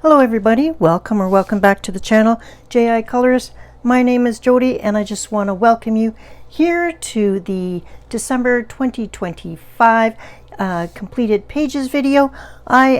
Hello everybody, welcome back to the channel, J.I. Colors. My name is Jody and I just want to welcome you here to the December 2025 completed pages video. I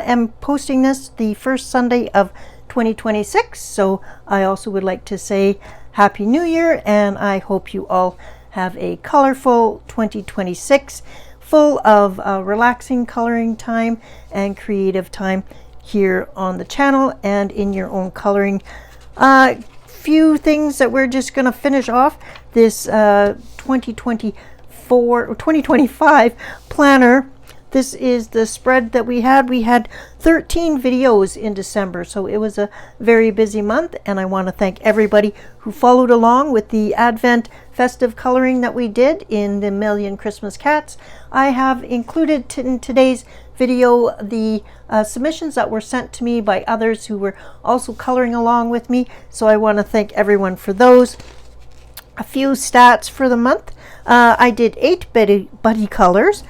am posting this the first Sunday of 2026, so I also would like to say Happy New Year, and I hope you all have a colorful 2026 full of relaxing coloring time and creative time here on the channel and in your own coloring. Few things that we're just going to finish off this 2025 planner. This is the spread that we had. We had 13 videos in December, so it was a very busy month, and I want to thank everybody who followed along with the Advent festive coloring that we did in the Million Christmas Cats. I have included in today's video the submissions that were sent to me by others who were also coloring along with me, so I want to thank everyone for those. A few stats for the month. I did 8 buddy colors,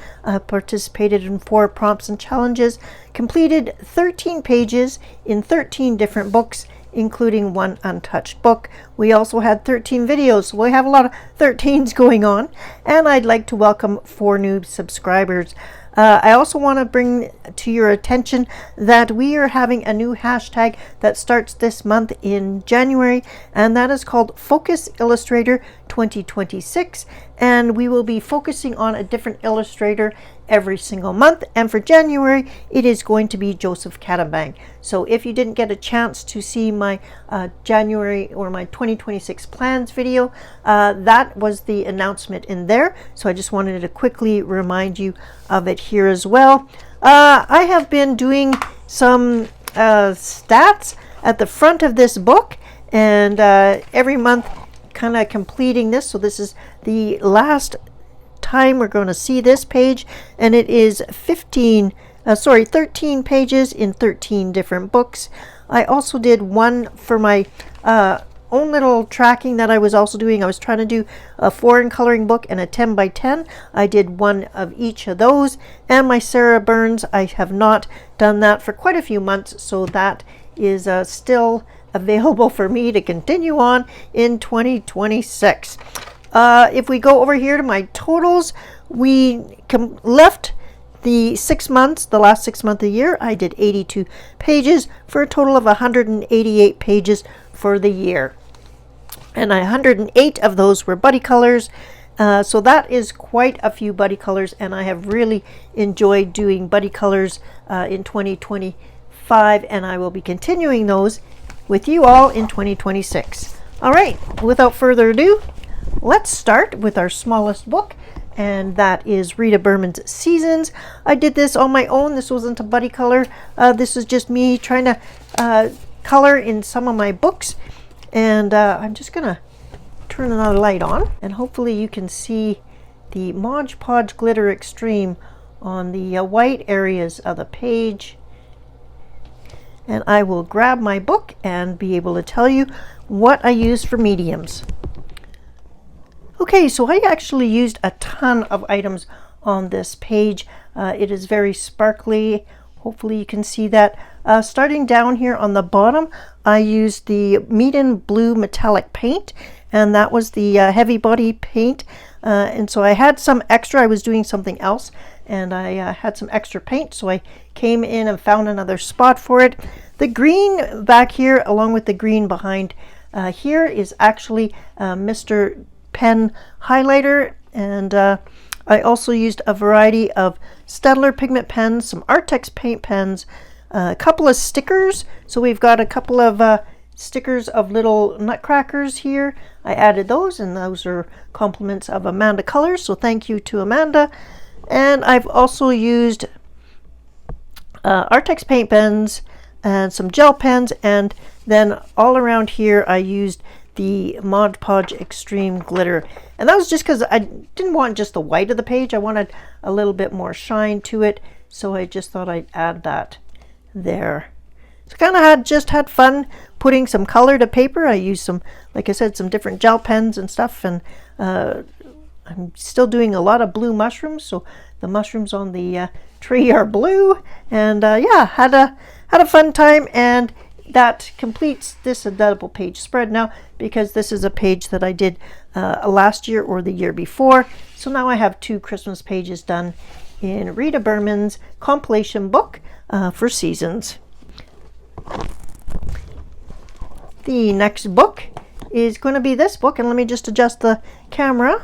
participated in 4 prompts and challenges, completed 13 pages in 13 different books, including 1 untouched book. We also had 13 videos, so we have a lot of 13s going on, and I'd like to welcome 4 new subscribers. I also want to bring to your attention that we are having a new hashtag that starts this month in January, and that is called Focus Illustrator 2026, and we will be focusing on a different illustrator every single month. And for January, it is going to be Joseph Catabang. So if you didn't get a chance to see my January or my 2026 plans video, that was the announcement in there. So I just wanted to quickly remind you of it here as well. I have been doing some stats at the front of this book, and every month kind of completing this. So this is the last time we're going to see this page, and it is 13 pages in 13 different books. I also did one for my own little tracking that I was also doing. I was trying to do a foreign coloring book and a 10 by 10. I did one of each of those, and my Sarah Burns, I have not done that for quite a few months, so that is still available for me to continue on in 2026. If we go over here to my totals, we left the 6 months, the last 6 months of the year, I did 82 pages for a total of 188 pages for the year. And 108 of those were buddy colors. So that is quite a few buddy colors, and I have really enjoyed doing buddy colors in 2025, and I will be continuing those with you all in 2026. All right, without further ado, let's start with our smallest book, and that is Rita Berman's Seasons. I did this on my own. This wasn't a buddy color. This is just me trying to color in some of my books, and I'm just gonna turn another light on, and hopefully you can see the Mod Podge Glitter Extreme on the white areas of the page. And I will grab my book and be able to tell you what I use for mediums. Okay, so I actually used a ton of items on this page. It is very sparkly. Hopefully you can see that. Starting down here on the bottom, I used the Meeden Blue Metallic Paint, and that was the heavy body paint. And so I had some extra. I was doing something else, and I had some extra paint, so I came in and found another spot for it. The green back here, along with the green behind here, is actually Mr. Pen highlighter, and I also used a variety of Staedtler pigment pens, some Artex paint pens, a couple of stickers. So we've got a couple of stickers of little nutcrackers here. I added those, and those are compliments of Amanda Colors, so thank you to Amanda. And I've also used Artex paint pens and some gel pens, and then all around here I used the Mod Podge Extreme Glitter, and that was just because I didn't want just the white of the page. I wanted a little bit more shine to it, so I just thought I'd add that there. So kind of had fun putting some color to paper. I used some, like I said, some different gel pens and stuff, and I'm still doing a lot of blue mushrooms, so the mushrooms on the tree are blue, and yeah, had had a fun time, and that completes this indelible page spread now, because this is a page that I did last year or the year before. So now I have 2 Christmas pages done in Rita Berman's compilation book for seasons. The next book is going to be this book, and let me just adjust the camera.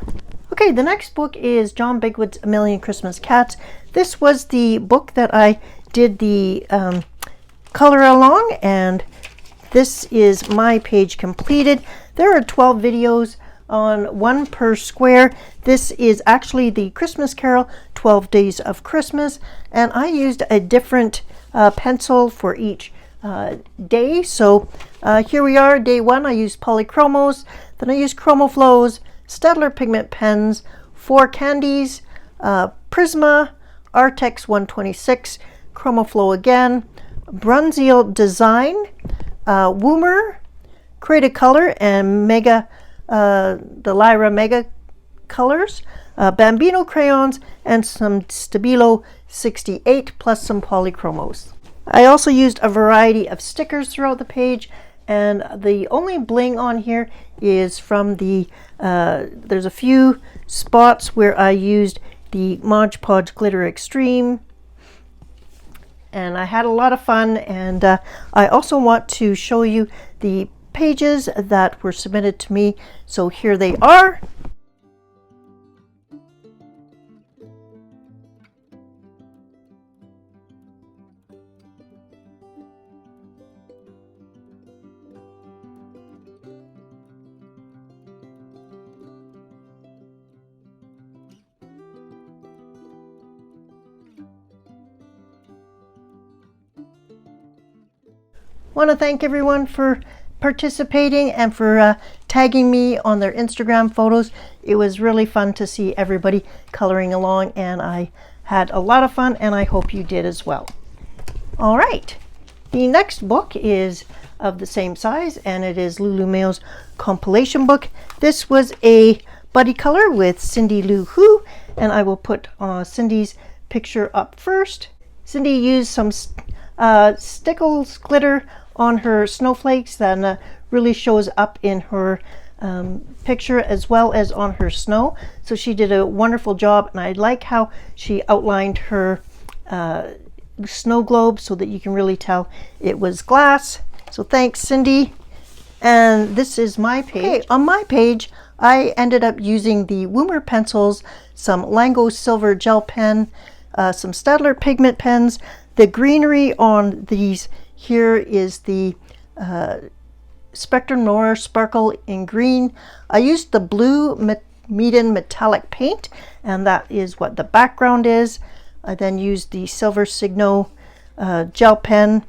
Okay, the next book is John Bigwood's A Million Christmas Cats. This was the book that I did the color along, and this is my page completed. There are 12 videos on 1 per square. This is actually the Christmas Carol 12 Days of Christmas, and I used a different pencil for each day. So here we are, day 1. I used polychromos, then I used chromoflows, Staedtler pigment pens, 4 candies, Prisma, Artex 126, chromoflow again, Brunzeel Design, Woomer, Create Color, and the Lyra Mega Colors, Bambino crayons, and some Stabilo 68 plus some polychromos. I also used a variety of stickers throughout the page, and the only bling on here is from the there's a few spots where I used the Mod Podge Glitter Extreme, and I had a lot of fun. And I also want to show you the pages that were submitted to me, so here they are. Want to thank everyone for participating and for tagging me on their Instagram photos. It was really fun to see everybody coloring along, and I had a lot of fun, and I hope you did as well. All right, the next book is of the same size, and it is Lulu Mayo's compilation book. This was a buddy color with Cindy Lou Who, and I will put Cindy's picture up first. Cindy used some Stickles glitter on her snowflakes that really shows up in her picture as well as on her snow. So she did a wonderful job, and I like how she outlined her snow globe so that you can really tell it was glass. So thanks, Cindy. And this is my page. Okay, on my page, I ended up using the Woomer pencils, some Lango silver gel pen, some Staedtler pigment pens. The greenery on these here is the Spectrum Noir Sparkle in Green. I used the blue Meaden metallic paint, and that is what the background is. I then used the Silver Signo gel pen,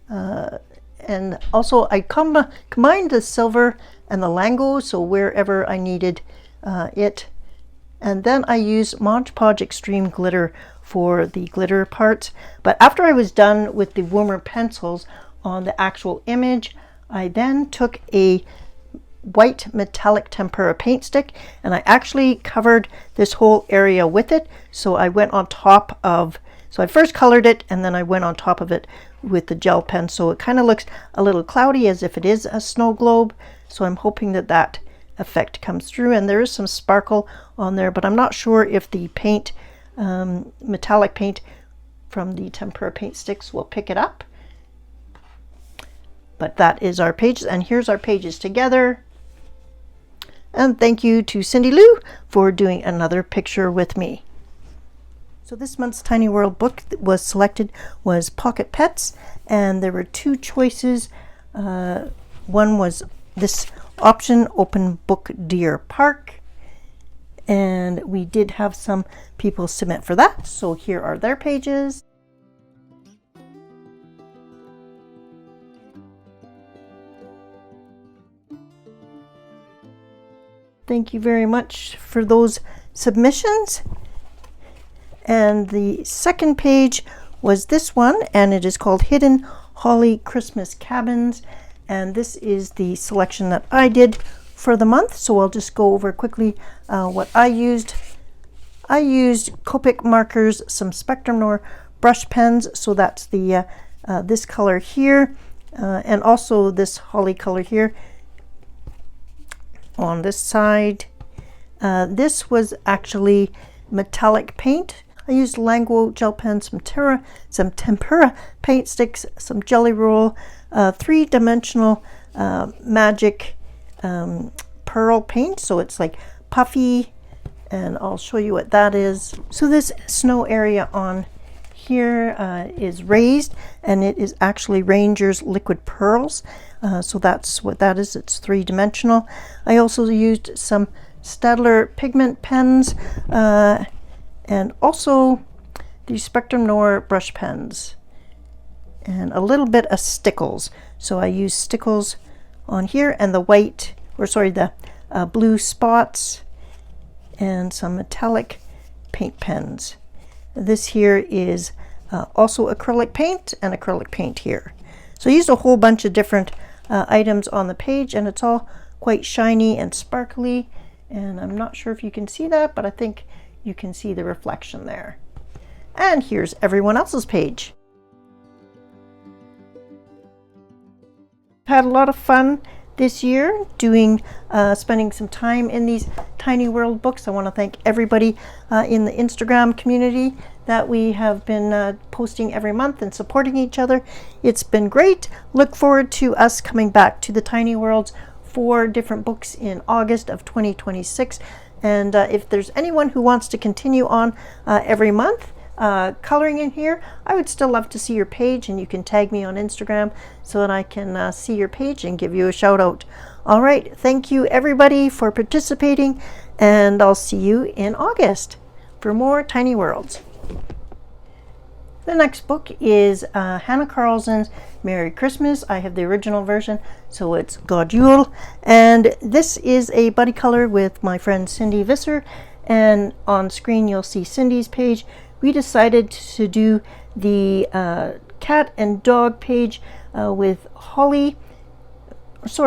and also I combined the silver and the Lango, so wherever I needed it. And then I used Mod Podge Extreme glitter for the glitter parts. But after I was done with the Woomer pencils on the actual image, I then took a white metallic tempera paint stick, and I actually covered this whole area with it. So I went on top of, so I first colored it, and then I went on top of it with the gel pen, so it kind of looks a little cloudy as if it is a snow globe. So I'm hoping that that effect comes through, and there is some sparkle on there, but I'm not sure if the paint, metallic paint from the tempera paint sticks, will pick it up. But that is our pages, and here's our pages together. And thank you to Cindy Lou for doing another picture with me. So this month's Tiny World book that was selected was Pocket Pets, and there were 2 choices. One was this option, Open Book Deer Park, and we did have some people submit for that, so here are their pages. Thank you very much for those submissions. And the second page was this one, and it is called Hidden Holly Christmas Cabins, and this is the selection that I did for the month. So I'll just go over quickly what I used. I used Copic markers, some Spectrum Noir brush pens, so that's the this color here, and also this holly color here on this side. This was actually metallic paint. I used Lango gel pen, some tempera paint sticks, some jelly roll, 3-dimensional magic pearl paint, so it's like puffy, and I'll show you what that is. So this snow area on here is raised, and it is actually Ranger's liquid pearls, so that's what that is. It's 3-dimensional. I also used some Staedtler pigment pens, and also the Spectrum Noir brush pens, and a little bit of stickles. So I use stickles on here, and the white, or sorry, the blue spots, and some metallic paint pens. This here is also acrylic paint, and acrylic paint here. So I used a whole bunch of different items on the page, and it's all quite shiny and sparkly, and I'm not sure if you can see that, but I think you can see the reflection there. And here's everyone else's page. I've had a lot of fun this year doing spending some time in these Tiny World books. I want to thank everybody in the Instagram community that we have been posting every month and supporting each other. It's been great. Look forward to us coming back to the Tiny Worlds for different books in August of 2026. And if there's anyone who wants to continue on every month coloring in here, I would still love to see your page, and you can tag me on Instagram so that I can see your page and give you a shout out. All right, thank you everybody for participating, and I'll see you in August for more Tiny Worlds. The next book is Hanna Karlzon's Merry Christmas. I have the original version, so it's God Yule. And this is a buddy color with my friend Cindy Visser. And on screen you'll see Cindy's page. We decided to do the cat and dog page with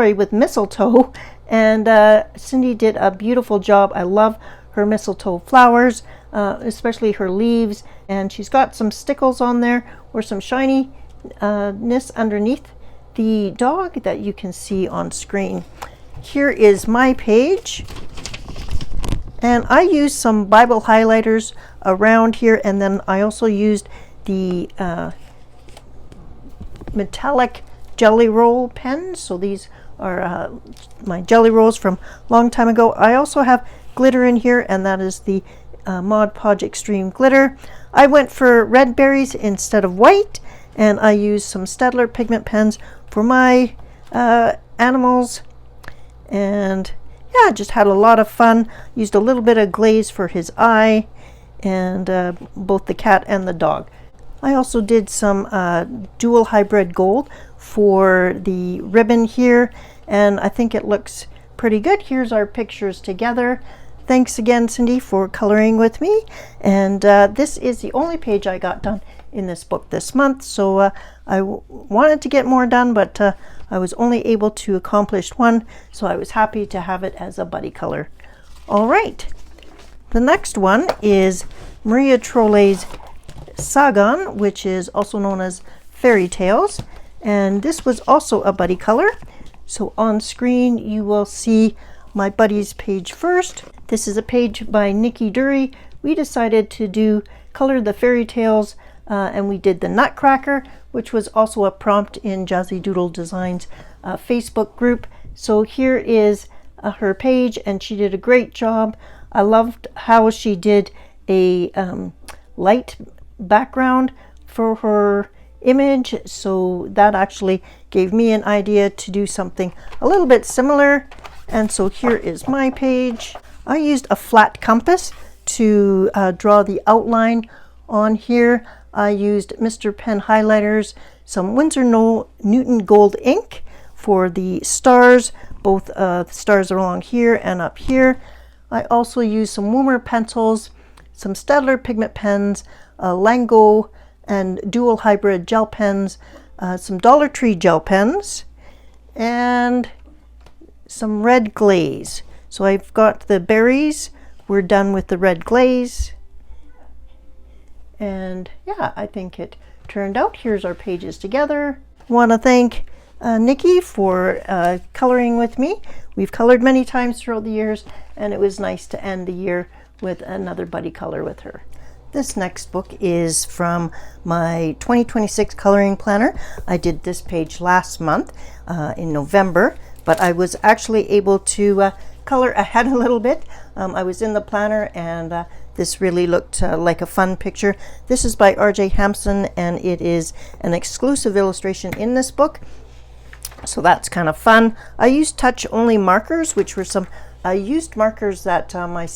with mistletoe. And Cindy did a beautiful job. I love her mistletoe flowers, especially her leaves, and she's got some stickles on there or some shininess underneath the dog that you can see on screen. Here is my page, and I used some Bible highlighters around here, and then I also used the metallic jelly roll pens. So these are my jelly rolls from a long time ago. I also have glitter in here, and that is the Mod Podge Extreme glitter. I went for red berries instead of white, and I used some Staedtler pigment pens for my animals, and yeah, just had a lot of fun. Used a little bit of glaze for his eye, and both the cat and the dog. I also did some dual hybrid gold for the ribbon here, and I think it looks pretty good. Here's our pictures together. Thanks again, Cindy, for coloring with me. And this is the only page I got done in this book this month. So I wanted to get more done, but I was only able to accomplish one. So I was happy to have it as a buddy color. All right. The next one is Maria Trolle's Sagan, which is also known as Fairy Tales. And this was also a buddy color. So on screen, you will see my buddy's page first. This is a page by Nicky Durie. We decided to color the fairy tales, and we did the Nutcracker, which was also a prompt in Jazzy Doodle Designs Facebook group. So here is her page, and she did a great job. I loved how she did a light background for her image, so that actually gave me an idea to do something a little bit similar. And so here is my page. I used a flat compass to draw the outline on here. I used Mr. Pen highlighters, some Winsor Newton gold ink for the stars. Both the stars are along here and up here. I also used some Woomer pencils, some Staedtler pigment pens, Lango and dual hybrid gel pens, some Dollar Tree gel pens, and some red glaze. So I've got the berries. We're done with the red glaze. And yeah, I think it turned out. Here's our pages together. Want to thank Nicky for coloring with me. We've colored many times throughout the years, and it was nice to end the year with another buddy color with her. This next book is from my 2026 coloring planner. I did this page last month in November, but I was actually able to color ahead a little bit. I was in the planner, and this really looked like a fun picture. This is by R.J. Hampson, and it is an exclusive illustration in this book. So that's kind of fun. I used touch-only markers, which were some used markers that my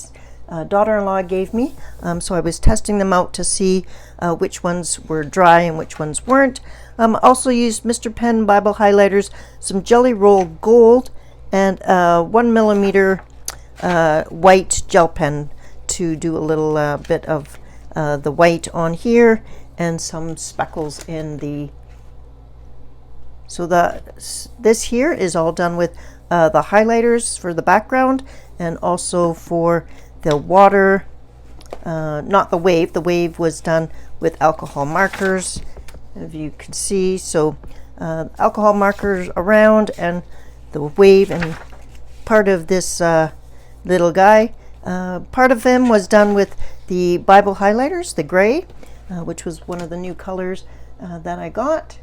daughter-in-law gave me. So I was testing them out to see which ones were dry and which ones weren't. Also used Mr. Pen Bible highlighters, some Jelly Roll Gold, and 1mm white gel pen to do a little bit of the white on here, and some speckles in the... So this here is all done with the highlighters for the background, and also for the water, not the wave. The wave was done with alcohol markers, if you can see. So alcohol markers around, and the wave, and part of this little guy. Part of them was done with the Bible highlighters, the gray, which was one of the new colors that I got.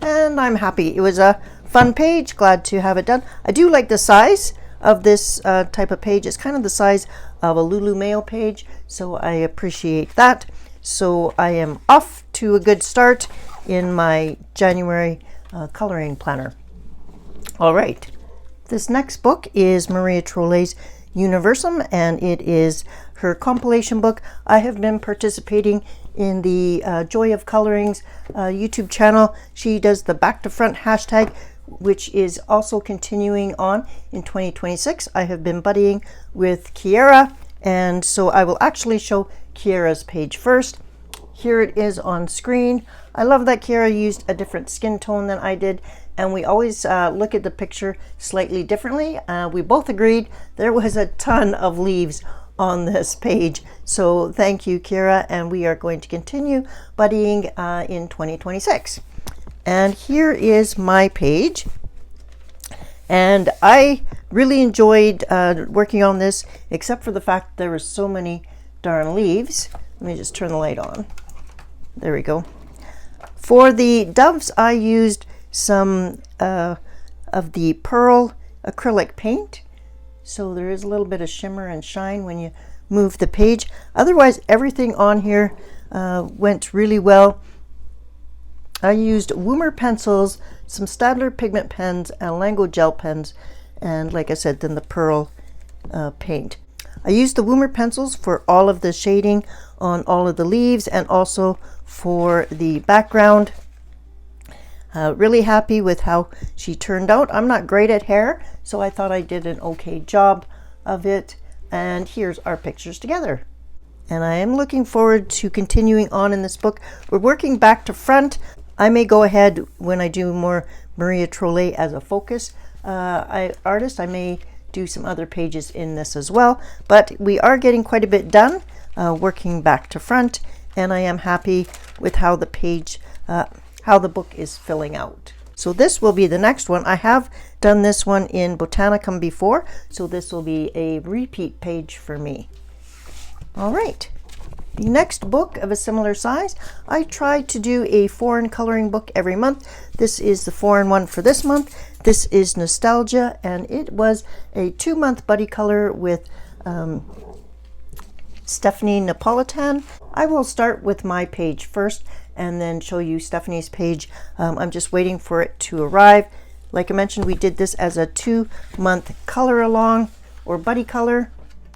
And I'm happy. It was a fun page. Glad to have it done. I do like the size of this type of page. It's kind of the size of a Lulu Mayo page, so I appreciate that. So I am off to a good start in my January coloring planner. All right. This next book is Maria Trolle's Universum, and it is her compilation book. I have been participating in the Joy of Colorings YouTube channel. She does the back to front hashtag, which is also continuing on in 2026. I have been buddying with Kiara, and so I will actually show Kiara's page first. Here it is on screen. I love that Kiara used a different skin tone than I did, and we always look at the picture slightly differently. We both agreed there was a ton of leaves on this page. So thank you, Kiara, and we are going to continue buddying in 2026. And here is my page. And I really enjoyed working on this, except for the fact that there were so many darn leaves. Let me just turn the light on. There we go. For the doves, I used some of the pearl acrylic paint. So there is a little bit of shimmer and shine when you move the page. Otherwise, everything on here went really well. I used Woomer pencils, some Staedtler pigment pens, and Lango gel pens, and like I said, then the pearl paint. I used the Woomer pencils for all of the shading on all of the leaves, and also for the background. Really happy with how she turned out. I'm not great at hair, so I thought I did an okay job of it. And here's our pictures together. And I am looking forward to continuing on in this book. We're working back to front. I may go ahead when I do more Maria Trolle as a focus artist. I may do some other pages in this as well. But we are getting quite a bit done working back to front. And I am happy with how the page how the book is filling out. So this will be the next one. I have done this one in Botanicum before, so this will be a repeat page for me. All right, the next book of a similar size, I try to do a foreign coloring book every month. This is the foreign one for this month. This is Nostalgia, and it was a 2-month buddy color with Stephanie Napolitan. I will start with my page first and then show you Stephanie's page. I'm just waiting for it to arrive. Like I mentioned, we did this as a 2-month color along or buddy color.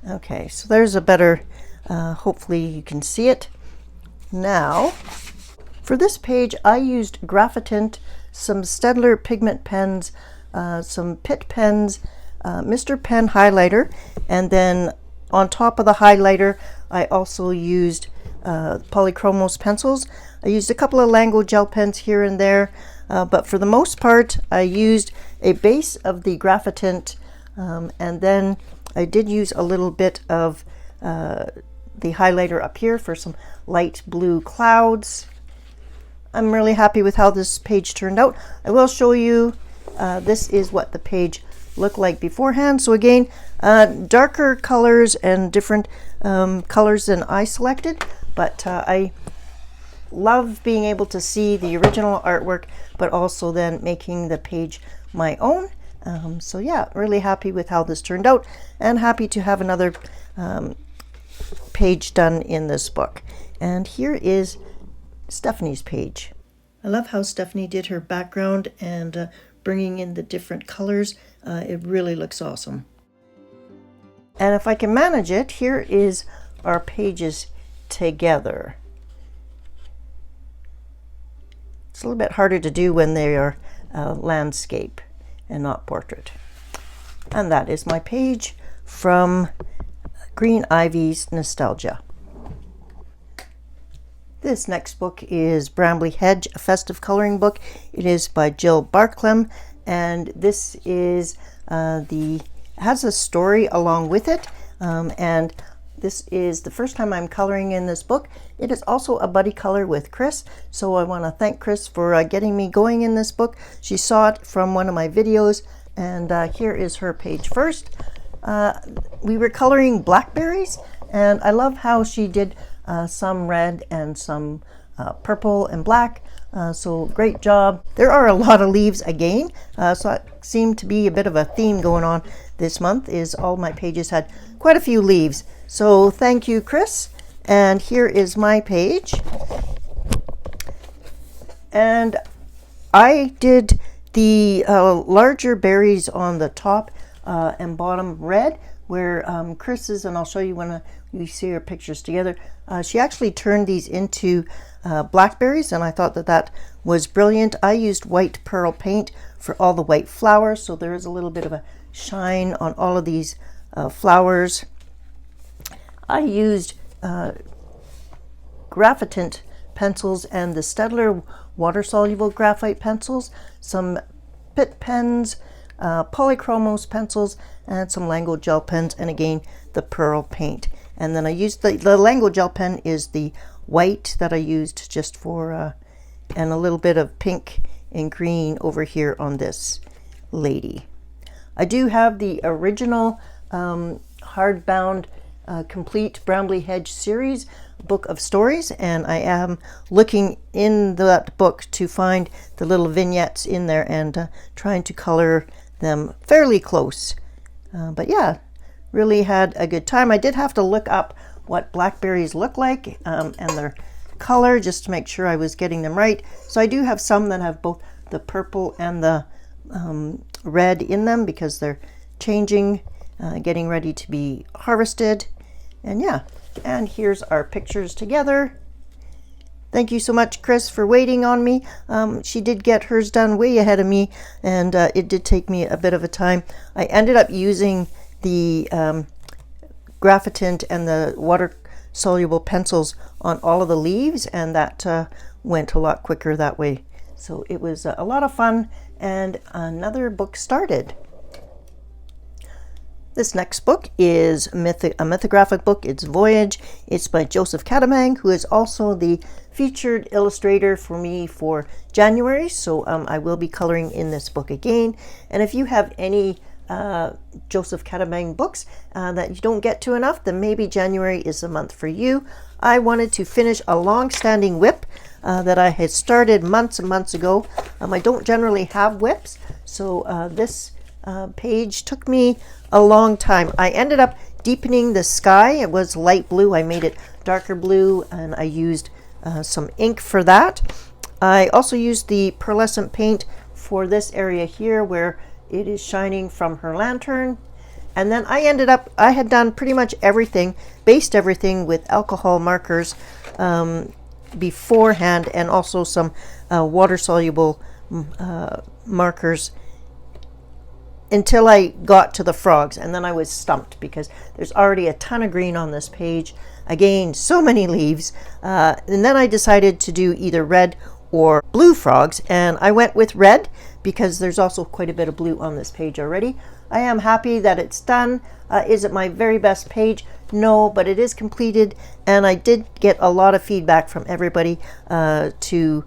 Okay, so there's a better, hopefully you can see it. Now, for this page, I used Graphitint, some Staedtler pigment pens, some Pitt pens, Mr. Pen highlighter, and then on top of the highlighter, I also used Polychromos pencils. I used a couple of Lango gel pens here and there, but for the most part, I used a base of the Graphitint, and then I did use a little bit of the highlighter up here for some light blue clouds. I'm really happy with how this page turned out. I will show you, this is what the page looked like beforehand. So again, darker colors and different colors than I selected, but I love being able to see the original artwork, but also then making the page my own. So yeah, really happy with how this turned out, and happy to have another page done in this book. And here is Stephanie's page. I love how Stephanie did her background and bringing in the different colors. It really looks awesome. And if I can manage it, here is our pages together. It's a little bit harder to do when they are landscape and not portrait. And that is my page from Green Ivy's Nostalgia. This next book is Brambly Hedge, a festive coloring book. It is by Jill Barclay, and this is has a story along with it, and this is the first time I'm coloring in this book. It is also a buddy color with Chris, so I want to thank Chris for getting me going in this book. She saw it from one of my videos, and here is her page first. We were coloring blackberries, and I love how she did some red and some purple and black, so great job. There are a lot of leaves again, so it seemed to be a bit of a theme going on this month, is all my pages had quite a few leaves. So thank you, Chris. And here is my page. And I did the larger berries on the top and bottom red, where Chris's, and I'll show you when you see our pictures together, she actually turned these into blackberries, and I thought that that was brilliant. I used white pearl paint for all the white flowers, so there is a little bit of a shine on all of these flowers. I used graphitant pencils and the Staedtler water-soluble graphite pencils, some Pitt pens, polychromos pencils, and some Lango gel pens, and again the pearl paint. And then I used the Lango gel pen is the white that I used just for and a little bit of pink and green over here on this lady. I do have the original hardbound complete Brambly Hedge series book of stories, and I am looking in that book to find the little vignettes in there and trying to color them fairly close. But yeah, really had a good time. I did have to look up what blackberries look like and their color just to make sure I was getting them right. So I do have some that have both the purple and the red in them because they're changing, getting ready to be harvested. And yeah, and here's our pictures together. Thank you so much, Chris, for waiting on me. She did get hers done way ahead of me, and it did take me a bit of a time. I ended up using the graphitant and the water-soluble pencils on all of the leaves, and that went a lot quicker that way. So it was a lot of fun, and another book started. This next book is a mythographic book. It's Voyage. It's by Joseph Catamang, who is also the featured illustrator for me for January. So I will be coloring in this book again. And if you have any Joseph Catamang books that you don't get to enough, then maybe January is the month for you. I wanted to finish a long-standing whip that I had started months and months ago. I don't generally have whips, so this page took me a long time. I ended up deepening the sky. It was light blue. I made it darker blue, and I used some ink for that. I also used the pearlescent paint for this area here where it is shining from her lantern. And then I had done pretty much everything, based everything with alcohol markers beforehand, and also some water-soluble markers until I got to the frogs, and then I was stumped because there's already a ton of green on this page. Again, so many leaves. And then I decided to do either red or blue frogs, and I went with red because there's also quite a bit of blue on this page already. I am happy that it's done. Is it my very best page? No, but it is completed, and I did get a lot of feedback from everybody to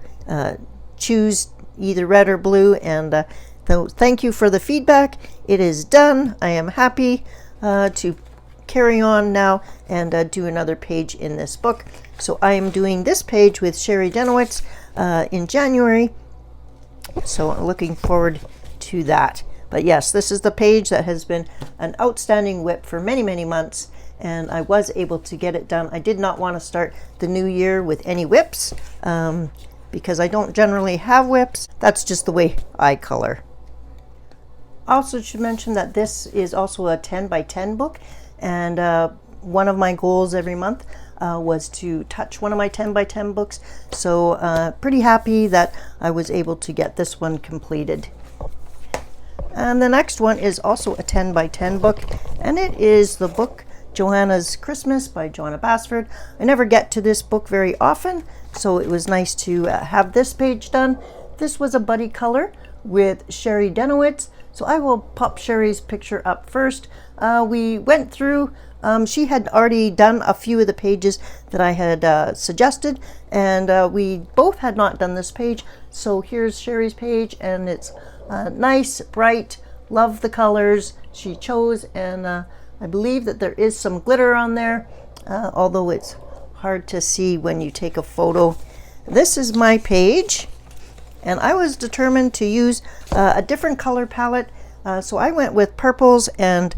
choose either red or blue. And so thank you for the feedback. It is done. I am happy to carry on now and do another page in this book. So I am doing this page with Sherry Dennewitz in January. So I'm looking forward to that. But yes, this is the page that has been an outstanding whip for many, many months, and I was able to get it done. I did not want to start the new year with any whips because I don't generally have whips. That's just the way I color. I also should mention that this is also a 10 by 10 book, and one of my goals every month was to touch one of my 10 by 10 books. So pretty happy that I was able to get this one completed. And the next one is also a 10 by 10 book, and it is the book Johanna's Christmas by Johanna Basford. I never get to this book very often, so it was nice to have this page done. This was a buddy color with Sherry Dennewitz, so I will pop Sherry's picture up first. We went through, she had already done a few of the pages that I had suggested, and we both had not done this page, so here's Sherry's page, and it's nice, bright, love the colors she chose, and I believe that there is some glitter on there, although it's hard to see when you take a photo. This is my page, and I was determined to use a different color palette, so I went with purples and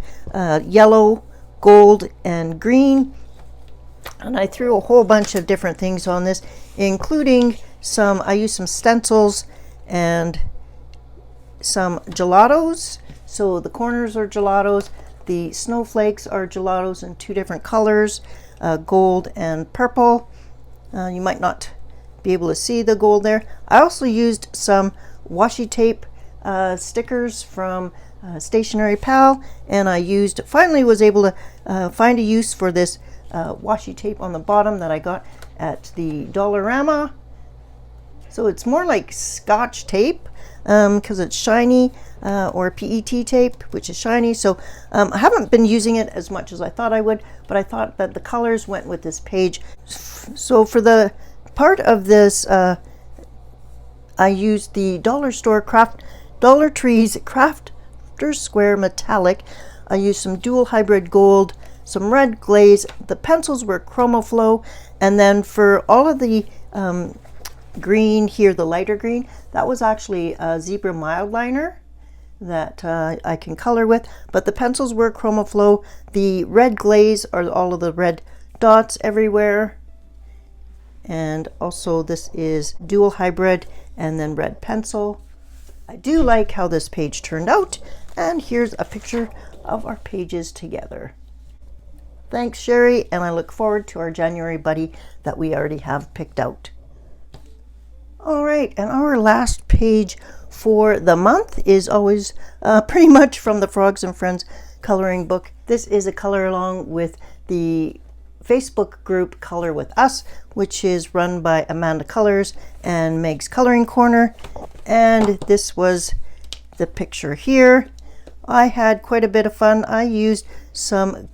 yellow, gold, and green, and I threw a whole bunch of different things on this, including I used some stencils and some gelatos. So the corners are gelatos, the snowflakes are gelatos in two different colors, gold and purple. You might not be able to see the gold there. I also used some washi tape stickers from Stationery Pal, and I finally was able to find a use for this washi tape on the bottom that I got at the Dollarama. So it's more like Scotch tape because it's shiny, or PET tape, which is shiny. So I haven't been using it as much as I thought I would, but I thought that the colors went with this page. So for the part of this, I used the Dollar Tree's Crafter's Square Metallic. I used some dual hybrid gold, some red glaze. The pencils were ChromaFlow, and then for all of the green here, the lighter green, that was actually a Zebra Mild Liner that I can color with, but the pencils were ChromaFlow. The red glaze are all of the red dots everywhere, and also this is dual hybrid and then red pencil. I do like how this page turned out, and here's a picture of our pages together. Thanks, Sherry, and I look forward to our January buddy that we already have picked out. All right, and our last page for the month is always pretty much from the Frogs and Friends coloring book. This is a color along with the Facebook group Color With Us, which is run by Amanda Colors and Meg's Coloring Corner. And this was the picture here. I had quite a bit of fun. I used some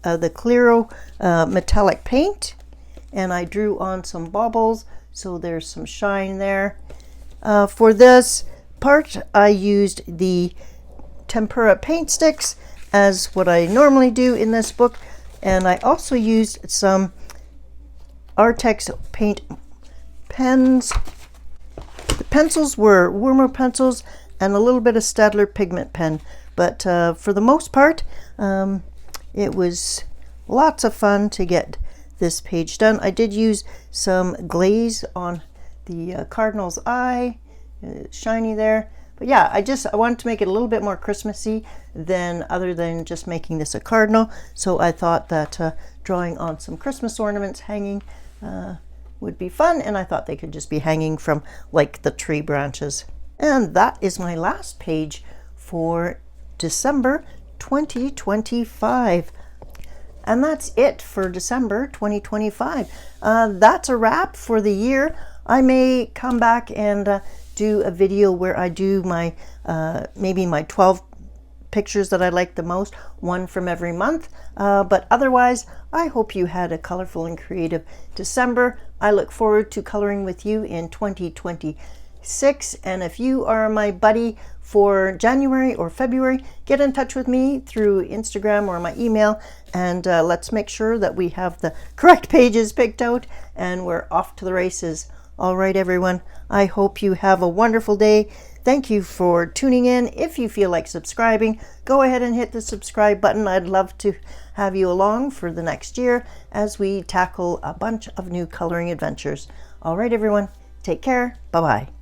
of the Clearo metallic paint, and I drew on some baubles, so there's some shine there. For this part, I used the tempera paint sticks as what I normally do in this book, and I also used some Artex paint pens. The pencils were warmer pencils and a little bit of Staedtler pigment pen, but for the most part, it was lots of fun to get this page done. I did use some glaze on the cardinal's eye, shiny there. But yeah, I wanted to make it a little bit more Christmassy other than just making this a cardinal. So I thought that drawing on some Christmas ornaments hanging would be fun, and I thought they could just be hanging from like the tree branches. And that is my last page for December 2025. And that's it for December 2025. That's a wrap for the year. I may come back and do a video where I do my maybe my 12 pictures that I like the most, one from every month. But otherwise, I hope you had a colorful and creative December. I look forward to coloring with you in 2026. And if you are my buddy for January or February, get in touch with me through Instagram or my email, and let's make sure that we have the correct pages picked out and we're off to the races. All right, everyone, I hope you have a wonderful day. Thank you for tuning in. If you feel like subscribing, go ahead and hit the subscribe button. I'd love to have you along for the next year as we tackle a bunch of new coloring adventures. All right, everyone, take care. Bye-bye.